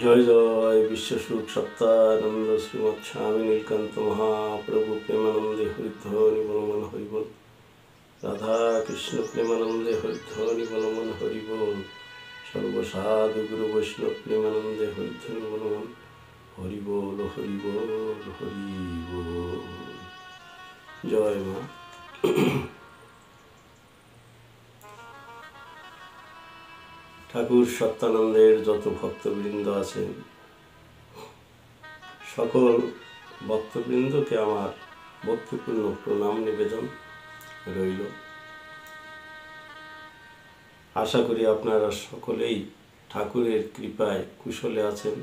জয় জয় বিশ্বসুখ সত্তানন্দ শ্রীমৎ স্বামী নীলকান্ত মহাপ্রভু প্রেমানন্দে হরিধ্বনি বলমন হরিবল। রাধা কৃষ্ণ প্রেমানন্দে হরিধ্বনি বলমন হরিবল। সর্বসাধু গুরু বৈষ্ণব প্রেমানন্দে হরিধ্বনি বলমন হরিবল হরিবল হরিবল। জয় মা। ঠাকুর সত্যানন্দের যত ভক্তবৃন্দ আছেন সকল ভক্তবৃন্দকে আমার ভক্তিপূর্ণ প্রণাম নিবেদন রইল। আশা করি আপনারা সকলেই ঠাকুরের কৃপায় কুশলে আছেন।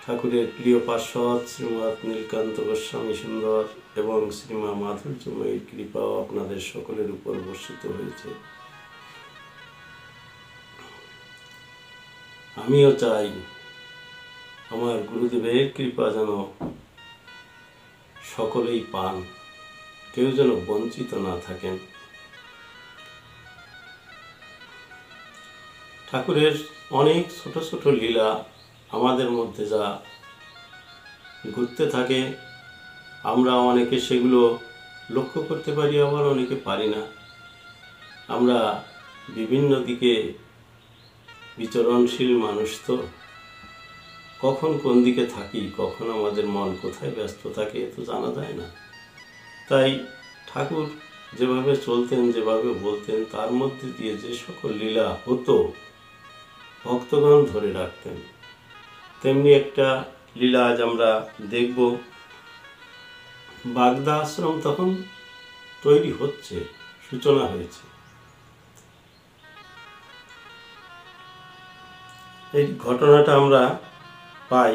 ঠাকুরের প্রিয় পার্ষদ শ্রীমৎ নীলকান্ত গোস্বামী সুন্দর এবং শ্রীমা মাধুর্যময়ীর কৃপাও আপনাদের সকলের উপর বর্ষিত হয়েছে। আমিও চাই আমার গুরুদেবের কৃপা যেন সকলেই পান, কেউ যেন বঞ্চিত না থাকেন। ঠাকুরের অনেক ছোট ছোট লীলা আমাদের মধ্যে যা ঘুরতে থাকে, আমরা অনেকে সেগুলো লক্ষ্য করতে পারি, আবার অনেকে পারি না। আমরা বিভিন্ন দিকে বিচরণশীল মানুষ, তো কখন কোন দিকে থাকি, কখন আমাদের মন কোথায় ব্যস্ত থাকে তো জানা যায় না। তাই ঠাকুর যেভাবে চলতেন, যেভাবে বলতেন, তার মধ্যে দিয়ে যে সকল লীলা হতো ভক্তগণ ধরে রাখতেন। তেমনি একটা লীলা আজ আমরা দেখব। বাগদা আশ্রম তখন তৈরি হচ্ছে, সূচনা হয়েছে। এই ঘটনাটা আমরা পাই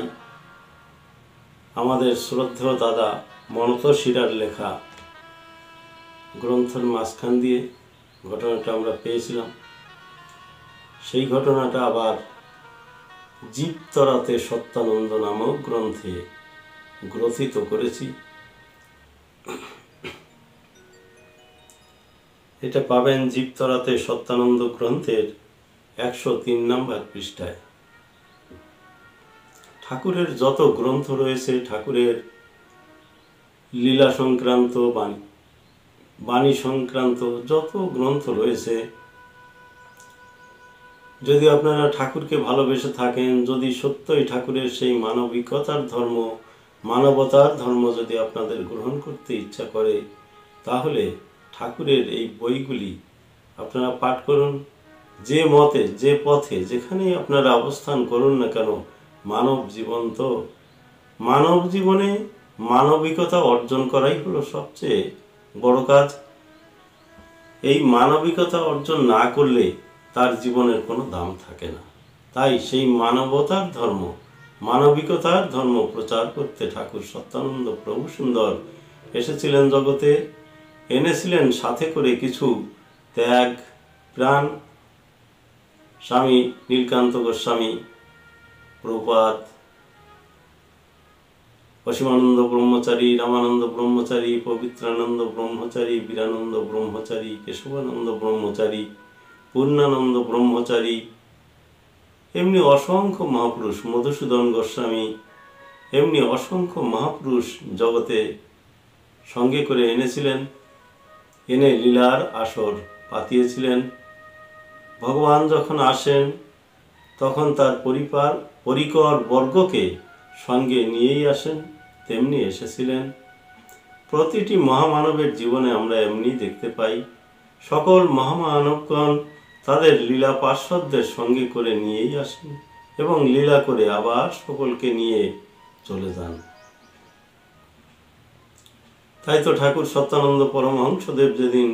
আমাদের শ্রদ্ধেয় দাদা মনত শিরার লেখা গ্রন্থের মাঝখান দিয়ে ঘটনাটা আমরা পেয়েছিলাম। সেই ঘটনাটা আবার জীবতরাতে সত্যানন্দ নামক গ্রন্থে গ্রথিত করেছি। এটা পাবেন জীবতরাতে সত্যানন্দ গ্রন্থের 103 নম্বর পৃষ্ঠায়। ঠাকুরের যত গ্রন্থ রয়েছে, ঠাকুরের লীলা সংক্রান্ত, বাণী সংক্রান্ত যত গ্রন্থ রয়েছে, যদি আপনারা ঠাকুরকে ভালোবেসে থাকেন, যদি সত্যই ঠাকুরের সেই মানবিকতার ধর্ম, মানবতার ধর্ম যদি আপনাদের গ্রহণ করতে ইচ্ছা করে, তাহলে ঠাকুরের এই বইগুলি আপনারা পাঠ করুন। যে মতে, যে পথে, যেখানেই আপনারা অবস্থান করুন না কেন, মানব জীবন তো, মানব জীবনে মানবিকতা অর্জন করাই হলো সবচেয়ে বড় কাজ। এই মানবিকতা অর্জন না করলে তার জীবনের কোনো দাম থাকে না। তাই সেই মানবতার ধর্ম, মানবিকতার ধর্ম প্রচার করতে ঠাকুর সত্যানন্দ প্রভু সুন্দর এসেছিলেন জগতে, এনেছিলেন সাথে করে কিছু ত্যাগ প্রাণ। স্বামী নীলকান্ত গোস্বামী, প্রভুপাদ, অসীমানন্দ ব্রহ্মচারী, রামানন্দ ব্রহ্মচারী, পবিত্রানন্দ ব্রহ্মচারী, বীরানন্দ ব্রহ্মচারী, কেশবানন্দ ব্রহ্মচারী, পূর্ণানন্দ ব্রহ্মচারী, এমনি অসংখ্য মহাপুরুষ, মধুসূদন গোস্বামী, এমনি অসংখ্য মহাপুরুষ জগতে সঙ্গে করে এনেছিলেন। এনে লীলার আসর পাতিয়েছিলেন। ভগবান যখন আসেন তখন তার পরিকর বর্গকে সঙ্গে নিয়েই আসেন, তেমনি এসেছিলেন। প্রতিটি মহামানবের জীবনে আমরা এমনি দেখতে পাই, সকল মহামানবগণ তাদের লীলা পার্শ্বদের সঙ্গে করে নিয়েই আসেন এবং লীলা করে আবার সকলকে নিয়ে চলে যান। তাই তো ঠাকুর সত্যানন্দ পরমহংসদেব যেদিন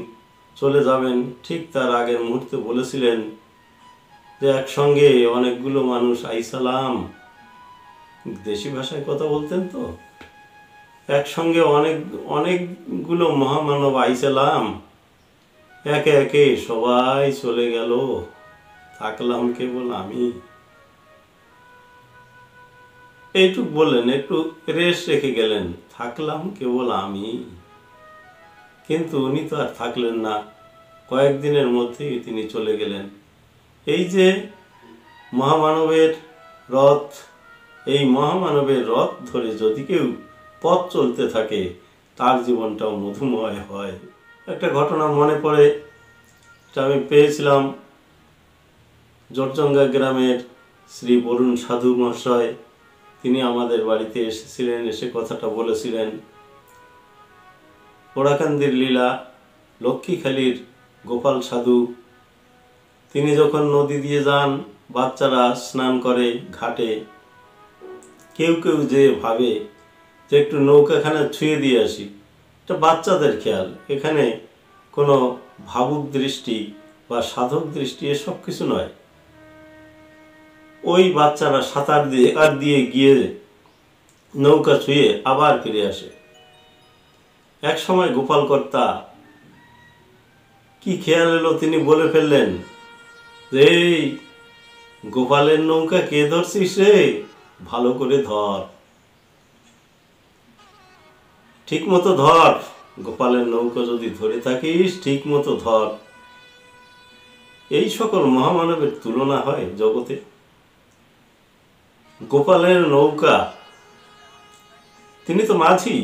চলে যাবেন, ঠিক তার আগের মুহূর্তে বলেছিলেন যে একসঙ্গে অনেকগুলো মানুষ আইসালাম, দেশি ভাষায় কথা বলতেন তো, একসঙ্গে অনেকগুলো মহামানব আইসালাম, একে একে সবাই চলে গেল, থাকলাম কেবল আমি। এইটুক বললেন, একটু রেশ রেখে গেলেন, থাকলাম কেবল আমি। কিন্তু উনি তো আর থাকলেন না, কয়েকদিনের মধ্যেই তিনি চলে গেলেন। এই যে মহামানবের রথ, এই মহামানবের রথ ধরে যদি কেউ পথ চলতে থাকে তার জীবনটাও মধুময় হয়। একটা ঘটনা মনে পড়ে, আমি পেয়েছিলাম জটজঙ্গা গ্রামের শ্রী বরুণ সাধু মহাশয়, তিনি আমাদের বাড়িতে এসেছিলেন, এসে কথাটা বলেছিলেন। পোড়াকান্দির লীলা, লক্ষ্মীখালির গোপাল সাধু, তিনি যখন নদী দিয়ে যান, বাচ্চারা স্নান করে ঘাটে, কেউ কেউ যে ভাবে যে একটু নৌকাখানা ছুঁয়ে দিয়ে আসি, এটা বাচ্চাদের খেয়াল, এখানে কোনো ভাবুক দৃষ্টি বা সাধক দৃষ্টি এসব কিছু নয়। ওই বাচ্চারা সাঁতার দিয়ে গিয়ে নৌকা ছুঁয়ে আবার ফিরে আসে। এক সময় গোপাল কর্তা কি খেয়াল এলো, তিনি বলে ফেললেন যে এই গোপালের নৌকা কে ধরছিস রে, ভালো করে ধর, ঠিক মতো ধর, গোপালের নৌকা যদি ধরে থাকিস ঠিক মতো ধর। এই সকল মহামানবের তুলনা হয় জগতে। গোপালের নৌকা, তিনি তো মাঝি,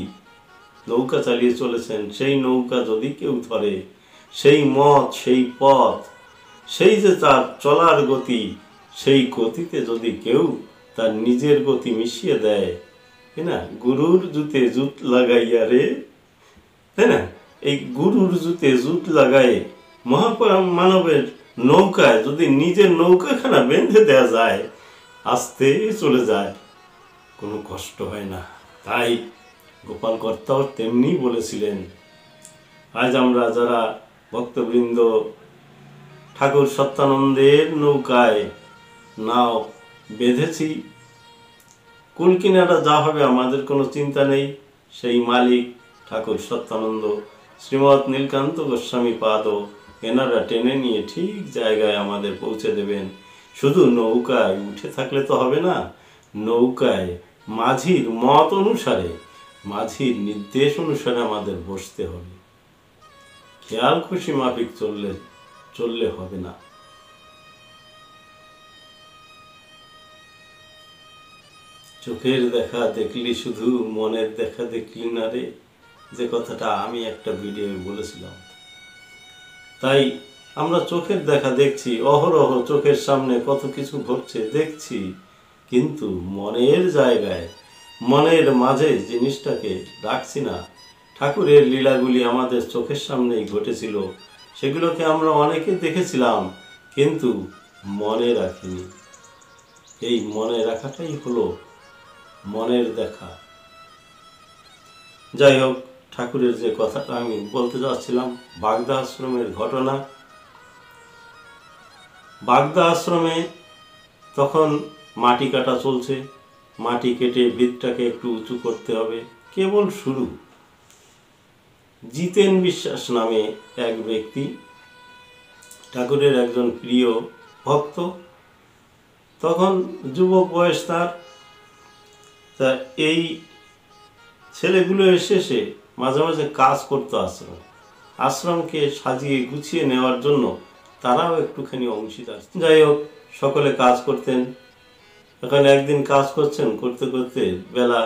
নৌকা চালিয়ে চলেছেন, সেই নৌকা যদি কেউ ধরে, সেই মত, সেই পথ, সেই যে তার চলার গতি, সেই গতিতে যদি কেউ তার নিজের গতি মিশিয়ে দেয়, তাই না, গুরুর জুতে জুত লাগাইয়া রে, তাই না, এই গুরুর জুতে জুত লাগায় মহামানবের নৌকায় যদি নিজের নৌকাখানা বেঁধে দেওয়া যায়, আস্তে চলে যায়, কোনো কষ্ট হয় না। তাই গোপাল কর্তাও তেমনি বলেছিলেন। আজ আমরা যারা ভক্তবৃন্দ ঠাকুর সত্যানন্দের নৌকায় নাও বেঁধেছি, কুল কিনারা যা হবে আমাদের কোনো চিন্তা নেই, সেই মালিক ঠাকুর সত্যানন্দ, শ্রীমৎ নীলকান্ত গোস্বামী পাদ, এনারা টেনে নিয়ে ঠিক জায়গায় আমাদের পৌঁছে দেবেন। শুধু নৌকায় উঠে থাকলে তো হবে না, নৌকায় মাঝির মত অনুসারে, মাঝির নির্দেশ অনুসারে আমাদের বসতে হবে। খেয়াল খুশি মাফিক চললে হবে না। চোখের দেখা দেখলি শুধু, মনের দেখা দেখলি না রে, যে কথাটা আমি একটা ভিডিও বলেছিলাম। তাই আমরা চোখের দেখা দেখছি, অহরহ চোখের সামনে কত কিছু ঘটছে দেখছি, কিন্তু মনের জায়গায়, মনের মাঝে জিনিসটাকে রাখছি না। ঠাকুরের লীলাগুলি আমাদের চোখের সামনেই ঘটেছিল, সেগুলোকে আমরা অনেকে দেখেছিলাম, কিন্তু মনে রাখিনি। এই মনে রাখাটাই হলো মনের দেখা। যাই হোক, ঠাকুরের যে কথাটা আমি বলতে যাচ্ছিলাম, বাগদা আশ্রমের ঘটনা। বাগদা আশ্রমে তখন মাটি কাটা চলছে, মাটি কেটে ভিতটাকে একটু উঁচু করতে হবে, কেবল শুরু। জিতেন বিশ্বাস নামে এক ব্যক্তি, ঠাকুরের একজন প্রিয় ভক্ত, তখন যুবক বয়স তার। তা এই ছেলেগুলো এসে মাঝে মাঝে কাজ করতো আশ্রমকে সাজিয়ে গুছিয়ে নেওয়ার জন্য তারাও একটুখানি অংশীদার। যাই হোক, সকলে কাজ করতেন। এখন একদিন কাজ করছেন, করতে করতে বেলা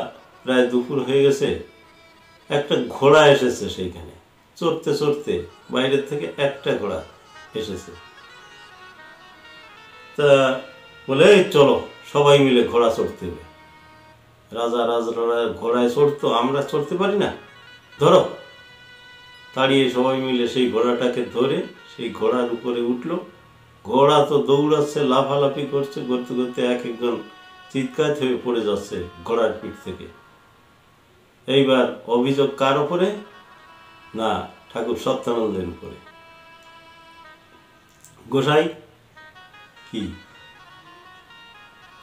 প্রায় দুপুর হয়ে গেছে, একটা ঘোড়া এসেছে সেইখানে চড়তে চড়তে, বাইরের থেকে একটা ঘোড়া এসেছে। তা বলে চলো সবাই মিলে ঘোড়া চড়তে হবে। রাজারা ঘোড়ায় চড়তো, আমরা চড়তে পারি না, ধরো। তাড়িয়ে সবাই মিলে সেই ঘোড়াটাকে ধরে সেই ঘোড়ার উপরে উঠলো। ঘোড়া তো দৌড়াচ্ছে, লাফালাফি করছে, করতে করতে এক একজন চিৎকার হয়ে পড়ে যাচ্ছে ঘোড়ার পিঠ থেকে। এইবার অভিযোগ কার উপরে? না, ঠাকুর সত্যানন্দের উপরে। গোসাই কি,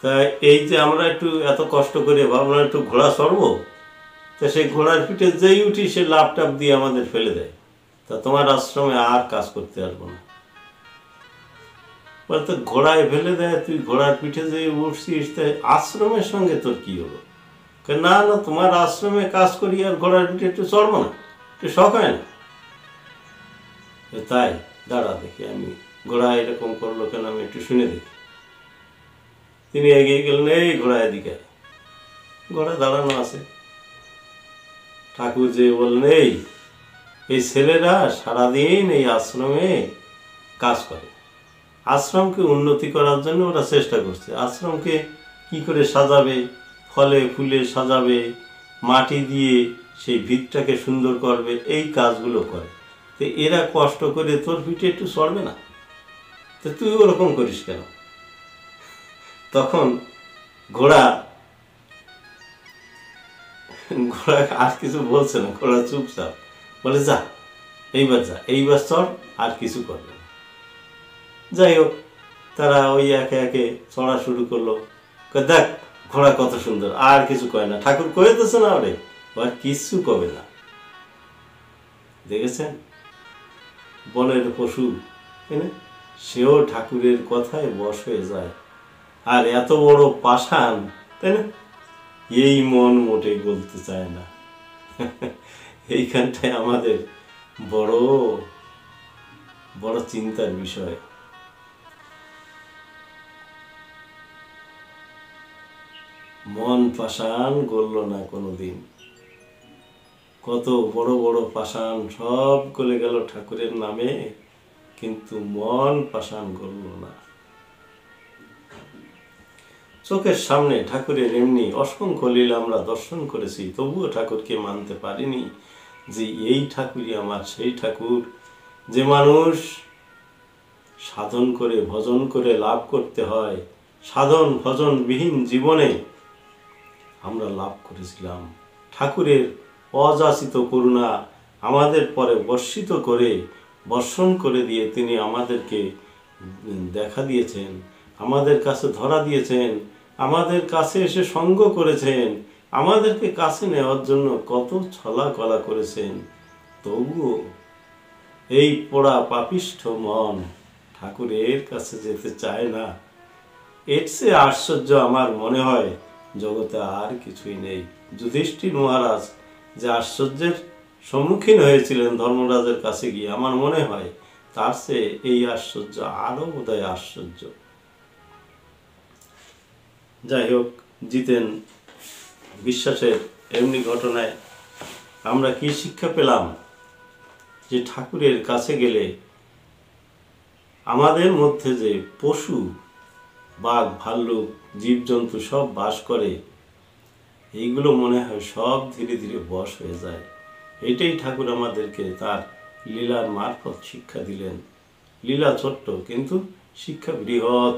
তা এই যে আমরা একটু এত কষ্ট করে ভাবলাম একটু ঘোড়া চড়বো, তা সেই ঘোড়ার পিঠে যেই উঠি সে লাফ টাপ দিয়ে আমাদের ফেলে দেয়। তা তোমার আশ্রমে আর কাজ করতে আসবো না। বলতে ঘোড়ায় ফেলে দেয়, তুই ঘোড়ার পিঠে যে উঠছিস, তাই আশ্রমের সঙ্গে তোর কি হলো? না না, তোমার আশ্রমে কাজ করি আর ঘোড়ার পিঠে একটু চড়বো না, একটু শখ হয় না? তাই দাঁড়া দেখি আমি ঘোড়া এরকম করলো কেন, আমি একটু শুনে দেখি। তিনি এগিয়ে গেলেন, এই ঘোড়া এদিকে আয়। ঘোড়া দাঁড়ানো আছে। ঠাকুর যে বললেন, এই ছেলেরা সারাদিন এই আশ্রমে কাজ করে, আশ্রমকে উন্নতি করার জন্য ওরা চেষ্টা করছে। আশ্রমকে কি করে সাজাবে, ফলে ফুলে সাজাবে, মাটি দিয়ে সেই ভিতটাকে সুন্দর করবে, এই কাজগুলো করে। তো এরা কষ্ট করে তোর পিঠে একটু চড়বে না? তো তুই ওরকম করিস কেন? তখন ঘোড়া আর কিছু বলছে না। ঘোড়া চুপচাপ বলে, যা এইবার চড়, আর কিছু করবে না। যাই হোক, তারা ওই একে একে চড়া শুরু করলো। দেখ ঘোড়া কত সুন্দর, আর কিছু কয় না। ঠাকুর কইতেছে না ওরে, আর কিছু কবে না। দেখেছেন, বনের পশু, তাই না? সেও ঠাকুরের কথায় বশ হয়ে যায়। আর এত বড় পাষাণ, তাই না, এই মন মোটে বলতে চায় না। এইখানটায় আমাদের বড় বড় চিন্তার বিষয়। মন পাষাণ গলল না কোনোদিন। কত বড় বড় পাষাণ সব গলে গেল ঠাকুরের নামে, কিন্তু মন পাষাণ গলল না। চোখের সামনে ঠাকুরের এমনি অসংখ্য লীলা আমরা দর্শন করেছি, তবুও ঠাকুরকে মানতে পারিনি যে এই ঠাকুরই আমার সেই ঠাকুর, যে মানুষ সাধন করে ভজন করে লাভ করতে হয়। সাধন ভজনবিহীন জীবনে আমরা লাভ করেছিলাম। ঠাকুরের অযাচিত করুণা আমাদের পরে বর্ষণ করে দিয়ে তিনি আমাদেরকে দেখা দিয়েছেন, আমাদের কাছে ধরা দিয়েছেন, আমাদের কাছে এসে সঙ্গ করেছেন, আমাদেরকে কাছে নেওয়ার জন্য কত ছলা কলা করেছেন। তবুও এই পোড়া পাপিষ্ঠ মন ঠাকুরের কাছে যেতে চায় না। এর চেয়ে আশ্চর্য আমার মনে হয় জগতে আর কিছুই নেই। যুধিষ্ঠির মহারাজ যে আশ্চর্যের সম্মুখীন হয়েছিলেন ধর্মরাজের কাছে গিয়ে, আমার মনে হয় তার চেয়ে এই আশ্চর্য আরো বোধহয় আশ্চর্য। যাই হোক, জিতেন বিশ্বাসের এমনি ঘটনায় আমরা কি শিক্ষা পেলাম? যে ঠাকুরের কাছে গেলে আমাদের মধ্যে যে পশু, বাঘ, ভাল্লুক, জীবজন্তু সব বাস করে, এইগুলো মনে হয় সব ধীরে ধীরে বশ হয়ে যায়। এটাই ঠাকুর আমাদেরকে তার লীলার মারফত শিক্ষা দিলেন। লীলা ছোট্ট, কিন্তু শিক্ষা বৃহৎ।